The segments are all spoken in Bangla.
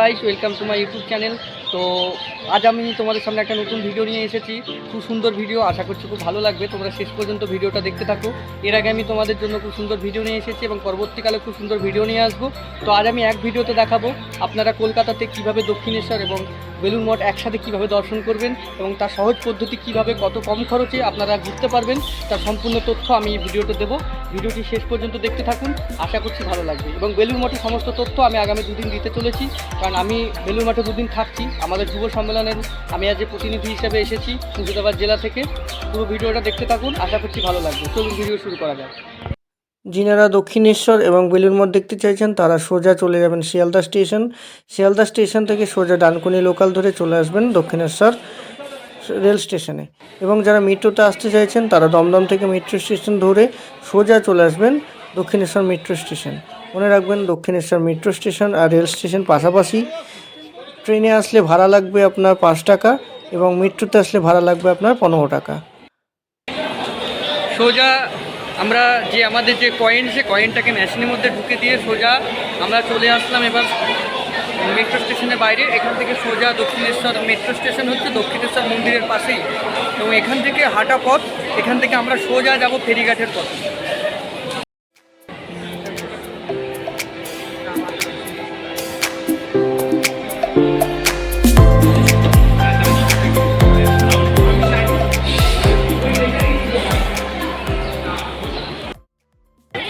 Guys, welcome to my YouTube channel. তো আজ আমি তোমাদের সামনে একটা নতুন ভিডিও নিয়ে এসেছি। খুব সুন্দর ভিডিও, আশা করছি খুব ভালো লাগবে। তোমরা শেষ পর্যন্ত ভিডিওটা দেখতে থাকো। এর আগে আমি তোমাদের জন্য খুব সুন্দর ভিডিও নিয়ে এসেছি এবং পরবর্তীকালে খুব সুন্দর ভিডিও নিয়ে আসবো। তো আজ আমি এক ভিডিওতে দেখাবো আপনারা কলকাতাতে কিভাবে দক্ষিণেশ্বর এবং বেলুড় মঠ একসাথে কিভাবে দর্শন করবেন এবং তার সহজ পদ্ধতি কিভাবে কত কম খরচে আপনারা ঘুরতে পারবেন, তার সম্পূর্ণ তথ্য আমি এই ভিডিওতে দেবো। ভিডিওটি শেষ পর্যন্ত দেখতে থাকুন, আশা করছি ভালো লাগবে। এবং বেলুড় মঠের সমস্ত তথ্য আমি আগামী দুদিন দিতে চলেছি, কারণ আমি বেলুড় মঠে দুদিন থাকছি। আমাদের যুব সম্মেলনের আমি আজ প্রতিনিধি হিসেবে এসেছি মুর্শিদাবাদ জেলা থেকে। পুরো ভিডিওটা দেখতে থাকুন, আশা করছি ভালো লাগবে। চলুন ভিডিও শুরু করা যাক। যিনারা দক্ষিণেশ্বর এবং বেলুড় মঠ দেখতে চাইছেন তারা সোজা চলে যাবেন শিয়ালদা স্টেশন। শিয়ালদা স্টেশন থেকে সোজা ডানকুনি লোকাল ধরে চলে আসবেন দক্ষিণেশ্বর রেল স্টেশনে। এবং যারা মেট্রোতে আসতে চাইছেন তারা দমদম থেকে মেট্রো স্টেশন ধরে সোজা চলে আসবেন দক্ষিণেশ্বর মেট্রো স্টেশন। মনে রাখবেন, দক্ষিণেশ্বর মেট্রো স্টেশন আর রেল স্টেশন পাশাপাশি। ট্রেনে আসলে ভাড়া লাগবে আপনার 5 টাকা এবং মেট্রোতে আসলে ভাড়া লাগবে আপনার 15 টাকা। সোজা আমরা যে আমাদের যে কয়েন, সে কয়েনটাকে মেশিনের মধ্যে ঢুকে দিয়ে সোজা আমরা চলে আসলাম এবার মেট্রো স্টেশনের বাইরে। এখান থেকে সোজা দক্ষিণেশ্বর মেট্রো স্টেশন হচ্ছে দক্ষিণেশ্বর মন্দিরের পাশেই, এবং এখান থেকে হাঁটা পথ। এখান থেকে আমরা সোজা যাব ফেরিঘাটের পথ।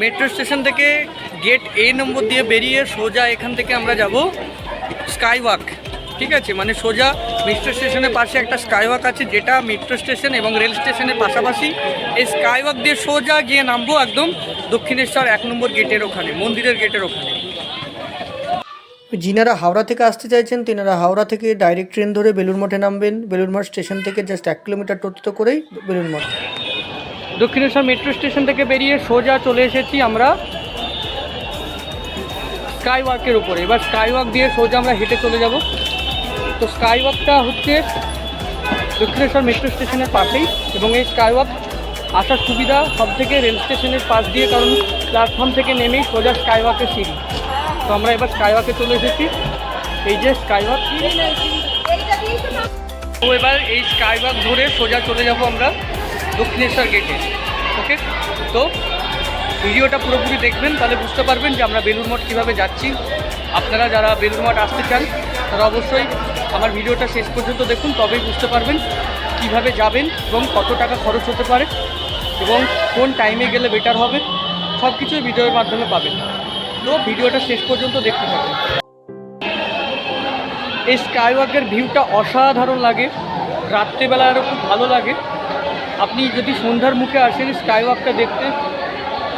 মেট্রো স্টেশন থেকে গেট এ নম্বর দিয়ে বেরিয়ে সোজা এখান থেকে আমরা যাব স্কাই ওয়াক। ঠিক আছে, মানে সোজা মেট্রো স্টেশনের পাশে একটা স্কাই ওয়াক আছে, যেটা মেট্রো স্টেশন এবং রেল স্টেশনের পাশাপাশি। এই স্কাই ওয়াক দিয়ে সোজা গিয়ে নামবো একদম দক্ষিণেশ্বর 1 নম্বর গেটের ওখানে, মন্দিরের গেটের ওখানে। যিনারা হাওড়া থেকে আসতে চাইছেন তিনারা হাওড়া থেকে ডাইরেক্ট ট্রেন ধরে বেলুড় মঠে নামবেন। বেলুড় মঠ স্টেশন থেকে জাস্ট 1 কিলোমিটার টোটো করেই বেলুড় মঠ। দক্ষিণেশ্বর মেট্রো স্টেশন থেকে বেরিয়ে সোজা চলে এসেছি আমরা স্কাই ওয়াকের উপরে। এবার স্কাই ওয়াক দিয়ে সোজা আমরা হেঁটে চলে যাব। তো স্কাই ওয়াকটা হচ্ছে দক্ষিণেশ্বর মেট্রো স্টেশনের পাশেই, এবং এই স্কাই ওয়াক আসার সুবিধা সব থেকে রেল স্টেশনের পাশ দিয়ে, কারণ প্ল্যাটফর্ম থেকে নেমেই সোজা স্কাই ওয়াকের সিঁড়ি। তো আমরা এবার স্কাই ওয়াকে চলে এসেছি, এই যে স্কাই ওয়াক। তো এবার এই স্কাই ওয়াক ধরে সোজা চলে যাব আমরা দক্ষিণেশ্বর গেটে। ওকে, তো ভিডিওটা পুরোপুরি দেখবেন, তাহলে বুঝতে পারবেন যে আমরা বেলুড় মঠ কীভাবে যাচ্ছি। আপনারা যারা বেলুড় মঠ আসতে চান তারা অবশ্যই আমার ভিডিওটা শেষ পর্যন্ত দেখুন, তবেই বুঝতে পারবেন কিভাবে যাবেন এবং কত টাকা খরচ হতে পারে এবং কোন টাইমে গেলে বেটার হবে। সব কিছুই ভিডিওর মাধ্যমে পাবেন। তো ভিডিওটা শেষ পর্যন্ত দেখতে থাকুন। এই স্কাই ওয়াকের ভিউটা অসাধারণ লাগে, রাত্রেবেলা আরও খুব ভালো লাগে। আপনি যদি সন্ধ্যার মুখে আসেন স্কাই ওয়াকটা দেখতে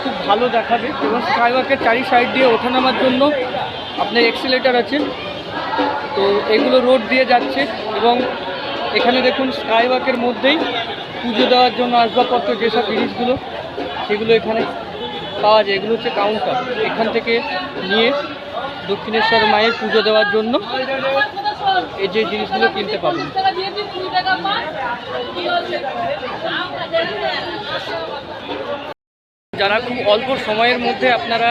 খুব ভালো দেখাবে। এবং স্কাই ওয়াকের চারি সাইড দিয়ে ওঠানামার জন্য আপনার এক্সিলেটার আছে। তো এগুলো রোড দিয়ে যাচ্ছে, এবং এখানে দেখুন স্কাই ওয়াকের মধ্যেই পুজো দেওয়ার জন্য আসবাবপত্র যেসব জিনিসগুলো সেগুলো এখানে পাওয়া যায়। এগুলো হচ্ছে কাউন্টার, এখান থেকে নিয়ে দক্ষিণেশ্বর মায়ের পুজো দেওয়ার জন্য এই যে জিনিসগুলো কিনতে পাবেন। যারা খুব অল্প সময়ের মধ্যে আপনারা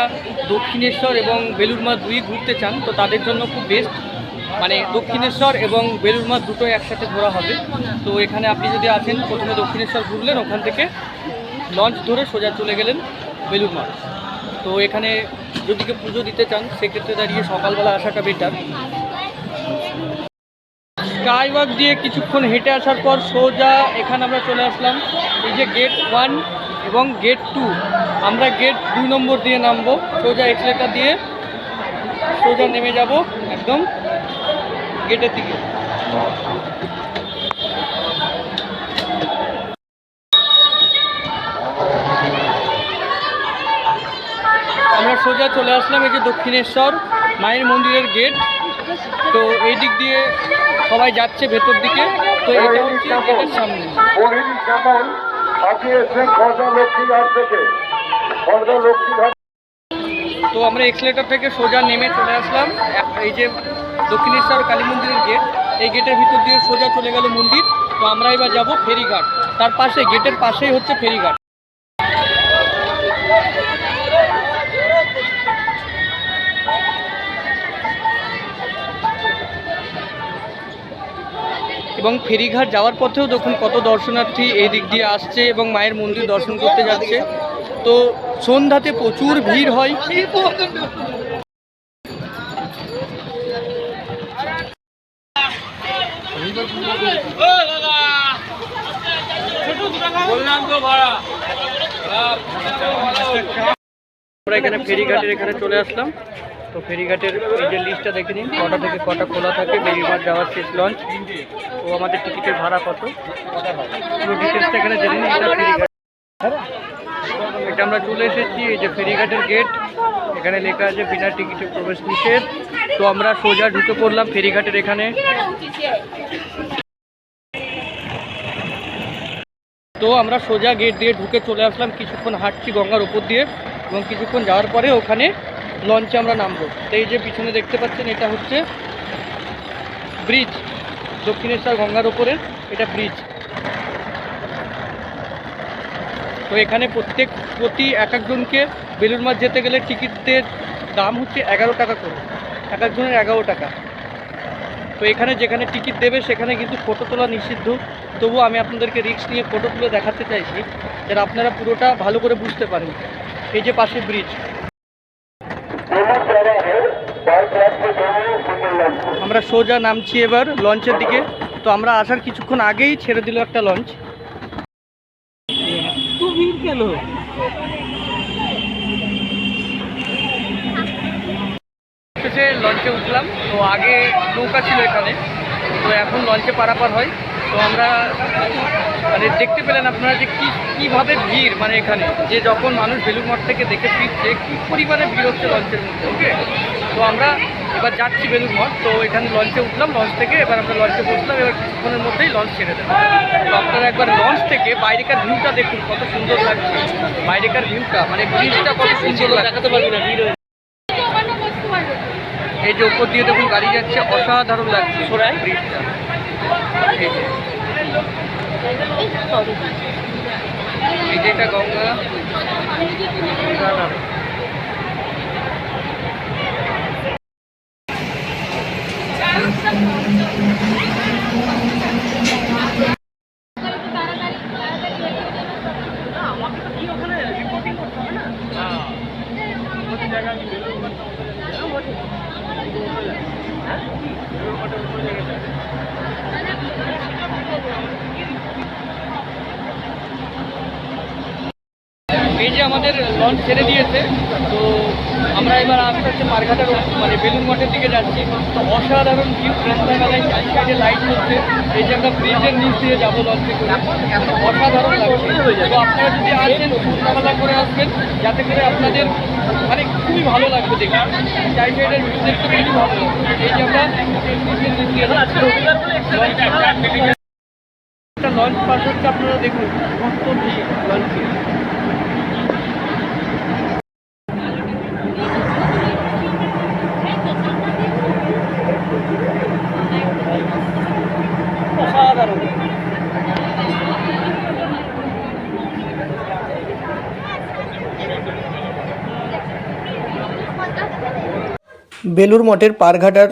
দক্ষিণেশ্বর এবং বেলুড় মঠ দুই ঘুরতে চান, তো তাদের জন্য খুব বেস্ট। মানে দক্ষিণেশ্বর এবং বেলুড় মঠ দুটোই একসাথে ঘোরা হবে। তো এখানে আপনি যদি আসেন, প্রথমে দক্ষিণেশ্বর ঘুরলেন, ওখান থেকে লঞ্চ ধরে সোজা চলে গেলেন বেলুড় মঠ। তো এখানে যদি কেউ পুজো দিতে চান সেক্ষেত্রে দাঁড়িয়ে সকালবেলা আসাটা বেটার। স্কাই ওয়াক দিয়ে কিছুক্ষণ হেঁটে আসার পর সোজা এখানে আমরা চলে আসলাম এই যে গেট 1 এবং গেট 2। আমরা গেট 2 নম্বর দিয়ে নামবো, সোজা এক্সিলেটার দিয়ে সোজা নেমে যাব একদম গেটের দিকে। আমরা সোজা চলে আসলাম এই যে দক্ষিণেশ্বর মায়ের মন্দিরের গেট। তো এই দিক দিয়ে সবাই যাচ্ছে ভেতর দিকে। তো এটা হচ্ছে গেটের সামনে। তো আমরা এক্সিলেটার থেকে সোজা নেমে চলে আসলাম এই যে দক্ষিণেশ্বর কালী মন্দিরের গেট। এই গেটের ভিতর দিয়ে সোজা চলে গেল মন্দির। তো আমরা এবার যাব ফেরিঘাট, তার পাশে গেটের পাশেই হচ্ছে ফেরিঘাট। এবং ফেরিঘাট যাওয়ার পথেও দেখুন কত দর্শনার্থী এই দিক দিয়ে আসছে এবং মায়ের মন্দির দর্শন করতে যাচ্ছে। তো সন্ধ্যাতে প্রচুর ভিড় হয়। আমরা এখানে ফেরিঘাটের এখানে চলে আসলাম। তো ফেরিঘাটের এই যে লিস্টটা দেখে নিন, কটা থেকে কটা খোলা থাকে, বেরিমাঠ যাওয়ার শেষ লঞ্চ, তো আমাদের টিকিটের ভাড়া কত, পুরো ডিটেলসটা এখানে জেনে নিন। এটা ফেরিঘাট, এটা আমরা চলে এসেছি। এই যে ফেরিঘাটের গেট, এখানে লেখা আছে বিনা টিকিটে প্রবেশ নিষেধ। তো আমরা সোজা ঢুকে পড়লাম ফেরিঘাটের এখানে। তো আমরা সোজা গেট দিয়ে ঢুকে চলে আসলাম, কিছুক্ষণ হাঁটছি গঙ্গার উপর দিয়ে এবং কিছুক্ষণ যাওয়ার পরে ওখানে লঞ্চে আমরা নামবো। তো এই যে পিছনে দেখতে পাচ্ছেন এটা হচ্ছে ব্রিজ, দক্ষিণেশ্বর গঙ্গার উপরে এটা ব্রিজ। তো এখানে প্রতি এক একজনকে বেলুড় মঠ যেতে গেলে টিকিটের দাম হচ্ছে 11 টাকা করে, এক একজনের 11 টাকা। তো এখানে যেখানে টিকিট দেবে সেখানে কিন্তু ফটো তোলা নিষিদ্ধ। তবুও আমি আপনাদেরকে রিস্ক নিয়ে ফটো তুলে দেখাতে চাইছি, যাতে আপনারা পুরোটা ভালো করে বুঝতে পারেন। এই যে পাশে ব্রিজ, আমরা সোজা নামছি এবার লঞ্চের দিকে। তো আমরা আসার কিছুক্ষণ আগেই ছেড়ে দিল একটা লঞ্চ। কেন লঞ্চে উঠলাম। তো আগে নৌকা ছিল এখানে, তো এখন লঞ্চে পারাপার হয়। তো আমরা মানে দেখতে পেলেন আপনারা যে কীভাবে ভিড়, মানে এখানে যে যখন মানুষ বেলুড় মঠ থেকে দেখে ফিরছে কী পরিমাণে ভিড় হচ্ছে লঞ্চের মধ্যে। ওকে, তো আমরা এবার যাচ্ছি বেলুড় মঠ। তো এখানে লঞ্চে উঠলাম, লঞ্চ থেকে এবার আমরা লঞ্চে বসলাম। এবার কিছুক্ষণের মধ্যেই লঞ্চ ছেড়ে দেবো। তো আপনারা একবার লঞ্চ থেকে বাইরেকার ভিউটা দেখুন, কত সুন্দর লাগছে বাইরেকার ভিউটা, মানে ব্রিজটা কত সুন্দর দেখাতে পারবি না ভিড়। এই যে উপর দিয়ে দেখুন গাড়ি যাচ্ছে, অসাধারণ লাগছে ব্রিজটা। এই যে এটা গঙ্গা, এই যে আমাদের লঞ্চ ছেড়ে দিয়েছে। তো আমরা এবার আস্তে আস্তে পারঘাটার মানে বেলুড় মঠের দিকে যাচ্ছি। তো অসাধারণ ভিউ, সন্ধ্যাবেলায় চারিদিকে লাইট হচ্ছে। এই যে আমরা ব্রিজের নিচ দিয়ে যাবো লঞ্চে করে, অসাধারণ লাগছে। তো আপনারা যদি আসেন সন্ধ্যাবেলা করে আসবেন, যাতে করে আপনাদের মানে খুবই ভালো লাগবে দেখে। চাই সাইডের ভিউ দেখতে খুবই ভালো লাগবে। এই যে আমরা একটা লঞ্চ পাস হচ্ছে, আপনারা দেখুন কত ভিড় লঞ্চে। অসাধারণ। বেলুড় মঠের পারঘাটার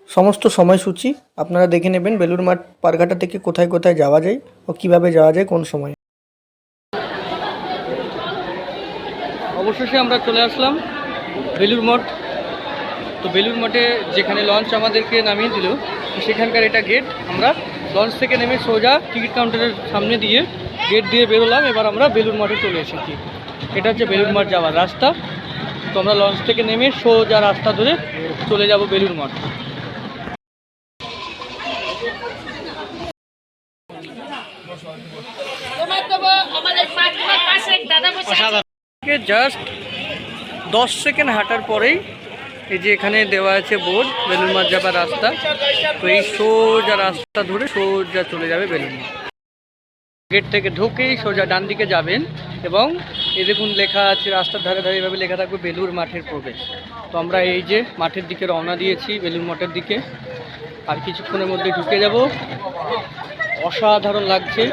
সমস্ত সময়সূচি আপনারা দেখে নেবেন। বেলুড় মঠ পারঘাটা থেকে কোথায় কোথায় যাওয়া যায় ও কিভাবে যাওয়া যায় কোন সময়। অবশেষে আমরা চলে আসলাম বেলুড় মঠ। তো বেলুড় মঠে যেখানে লঞ্চ আমাদেরকে নামিয়ে দিল, সেখানকার এটা গেট। আমরা লঞ্চ থেকে নেমে সোজা টিকিট কাউন্টারের সামনে দিয়ে গেট দিয়ে বেরোলাম। এবার আমরা বেলুড় মঠে চলে এসেছি। এটা হচ্ছে বেলুড় মঠ যাওয়ার রাস্তা। তো আমরা লঞ্চ থেকে নেমে সোজা রাস্তা ধরে চলে যাব বেলুড় মঠ। জাস্ট 10 সেকেন্ড হাঁটার পরেই এই যে এখানে দেওয়া আছে বোর্ড, বেলুড় মঠ যাবার রাস্তা। তো এই সোজা রাস্তা ধরে সোজা চলে যাবে বেলুড় মঠ। গেট থেকে ঢুকেই সোজা ডান দিকে যাবেন এবং এই দেখুন লেখা আছে রাস্তার ধারে ধারে এভাবে লেখা থাকবে বেলুড় মাঠের প্রবেশ। তো আমরা এই যে মাঠের দিকে রওনা দিয়েছি, বেলুড় মঠের দিকে। আর কিছুক্ষণের মধ্যে ঢুকে যাব। অসাধারণ লাগছে।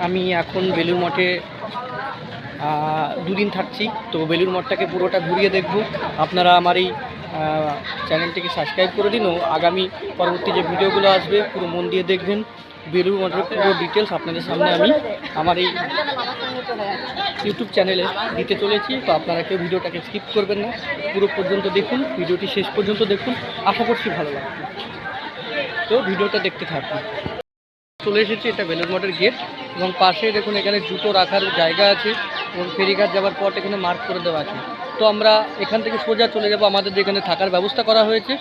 আমি এখন বেলুড় মঠে 2 দিন থাকছি। তো বেলুড় মঠটাকে পুরোটা ঘুরিয়ে দেখব। আপনারা আমার এই চ্যানেলটিকে সাবস্ক্রাইব করে দিন ও আগামী পরবর্তী যে ভিডিওগুলো আসবে পুরো মন দিয়ে দেখবেন। বেলুড় মঠের পুরো ডিটেলস আপনাদের সামনে আমি আমার এই ইউটিউব চ্যানেলে দিতে চলেছি। তো আপনারা কেউ ভিডিওটাকে স্কিপ করবেন না, পুরো পর্যন্ত দেখুন, ভিডিওটি শেষ পর্যন্ত দেখুন, আশা করছি ভালো লাগবে। তো ভিডিওটা দেখতে থাকুন। চলে এসেছি, এটা বেলুড় মঠের গেট এবং পাশে দেখুন এখানে জুতো রাখার জায়গা আছে এবং ফেরিঘাট যাওয়ার পর এখানে মার্ক করে দেওয়া আছে। তো আমরা এখান থেকে সোজা চলে যাব, আমাদের যেখানে থাকার ব্যবস্থা করা হয়েছে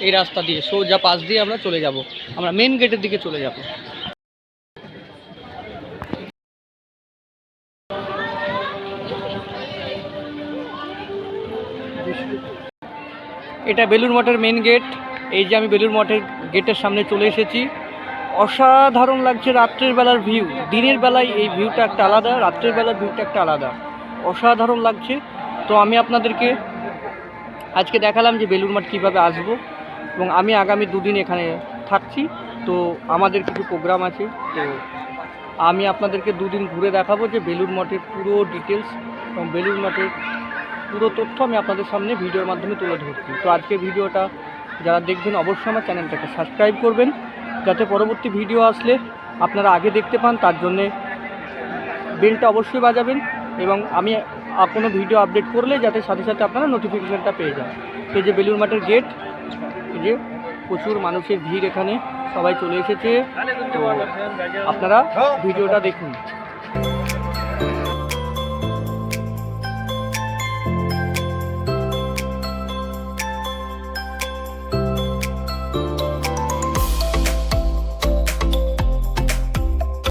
এই রাস্তা দিয়ে সোজা পাশ দিয়ে আমরা চলে যাব, আমরা মেন গেটের দিকে চলে যাব। এটা বেলুড় মঠের মেন গেট। এই যে আমি বেলুড় মঠের গেটের সামনে চলে এসেছি। অসাধারণ লাগছে রাত্রের বেলার ভিউ। দিনের বেলায় এই ভিউটা একটা আলাদা, রাত্রের বেলার ভিউটা একটা আলাদা, অসাধারণ লাগছে। তো আমি আপনাদেরকে আজকে দেখালাম যে বেলুড় মঠ কীভাবে আসবো এবং আমি আগামী দুদিন এখানে থাকছি। তো আমাদের কিছু প্রোগ্রাম আছে, তো আমি আপনাদেরকে দুদিন ঘুরে দেখাবো যে বেলুড় মঠের পুরো ডিটেলস এবং বেলুড় মঠের পুরো তথ্য আমি আপনাদের সামনে ভিডিওর মাধ্যমে তুলে ধরছি। তো আজকে ভিডিওটা যারা দেখবেন অবশ্যই আমার চ্যানেলটাকে সাবস্ক্রাইব করবেন, যাতে পরবর্তী ভিডিও আসলে আপনারা আগে দেখতে পান। তার জন্যে বেলটা অবশ্যই বাজাবেন এবং আমি কোনো ভিডিও আপডেট করলে যাতে সাথে সাথে আপনারা নোটিফিকেশানটা পেয়ে যান। তো এই যে বেলুড় মঠের গেট, এই যে প্রচুর মানুষের ভিড়, এখানে সবাই চলে এসেছে। তো আপনারা ভিডিওটা দেখুন।